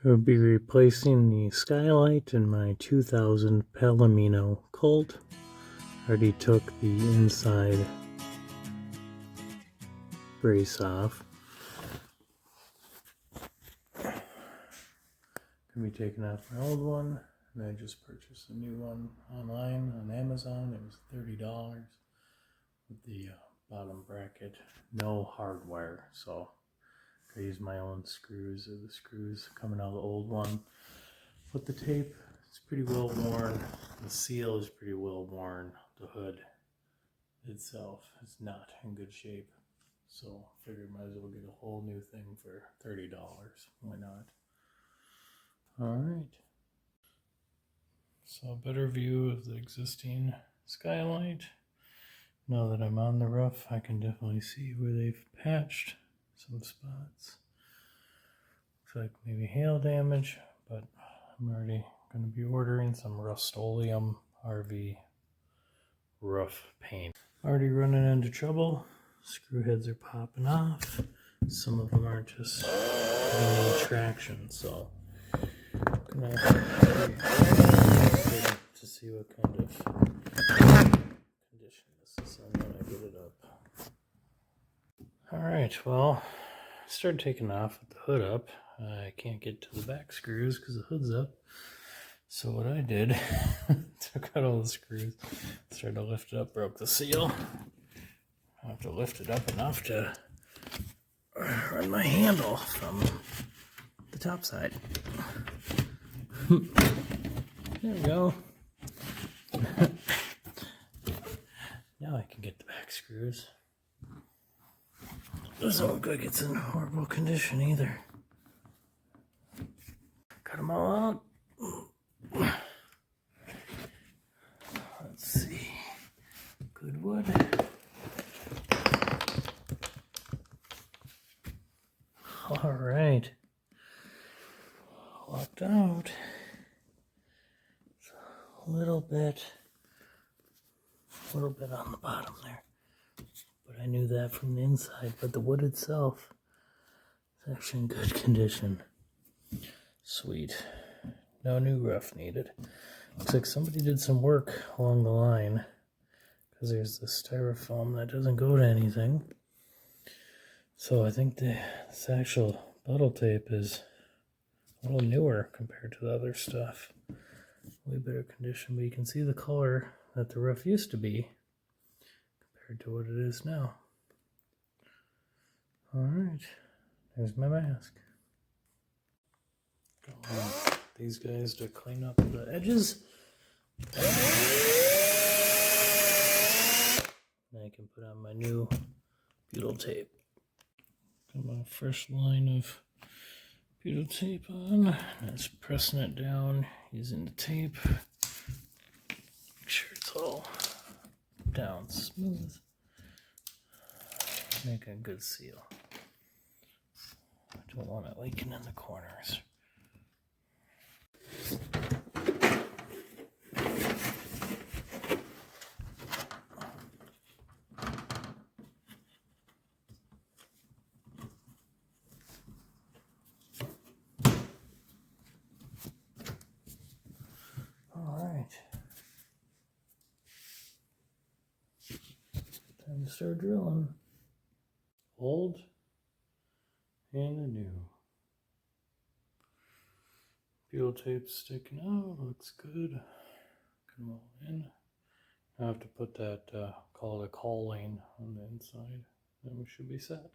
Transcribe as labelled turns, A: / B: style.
A: I'll be replacing the skylight in my 2000 Palomino Colt. Already took the inside brace off. Gonna be taking off my old one, and I just purchased a new one online on Amazon. It was $30 with the bottom bracket, no hardwire, so I use my own screws, or the screws coming out of the old one. But the tape is pretty well worn. The seal is pretty well worn. The hood itself is not in good shape. So figured might as well get a whole new thing for $30. Why not? Alright. So a better view of the existing skylight. Now that I'm on the roof, I can definitely see where they've patched some spots. Looks like maybe hail damage, but I'm already going to be ordering some Rust-Oleum RV roof paint. Already running into trouble. Screw heads are popping off. Some of them are just getting any traction, so I'm gonna to see what kind of condition this is in when I get it up. Alright, well, I started taking off with the hood up. I can't get to the back screws because the hood's up. So what I did, took out all the screws, started to lift it up, broke the seal. I have to lift it up enough to run my handle from the top side. There we go. Now I can get the back screws. Doesn't look like it's in horrible condition either. Cut them all out. Let's see. Good wood. All right. Locked out. It's a little bit on the bottom there. But I knew that from the inside. But the wood itself is actually in good condition. Sweet. No new rough needed. Looks like somebody did some work along the line, because there's this styrofoam that doesn't go to anything. So I think this actual bottle tape is a little newer compared to the other stuff. Way better condition, but you can see the color that the roof used to be compared to what it is now. Alright, there's my mask. Got these guys to clean up the edges. And I can put on my new butyl tape. Got my fresh line of butyl tape on. Just pressing it down using the tape. Make sure it's all down smooth. Make a good seal. I don't want it leaking in the corners. Time to start drilling. Old and a new. Butyl tape sticking out, looks good. Get them all in. I have to put that, call it a cowling on the inside. Then we should be set.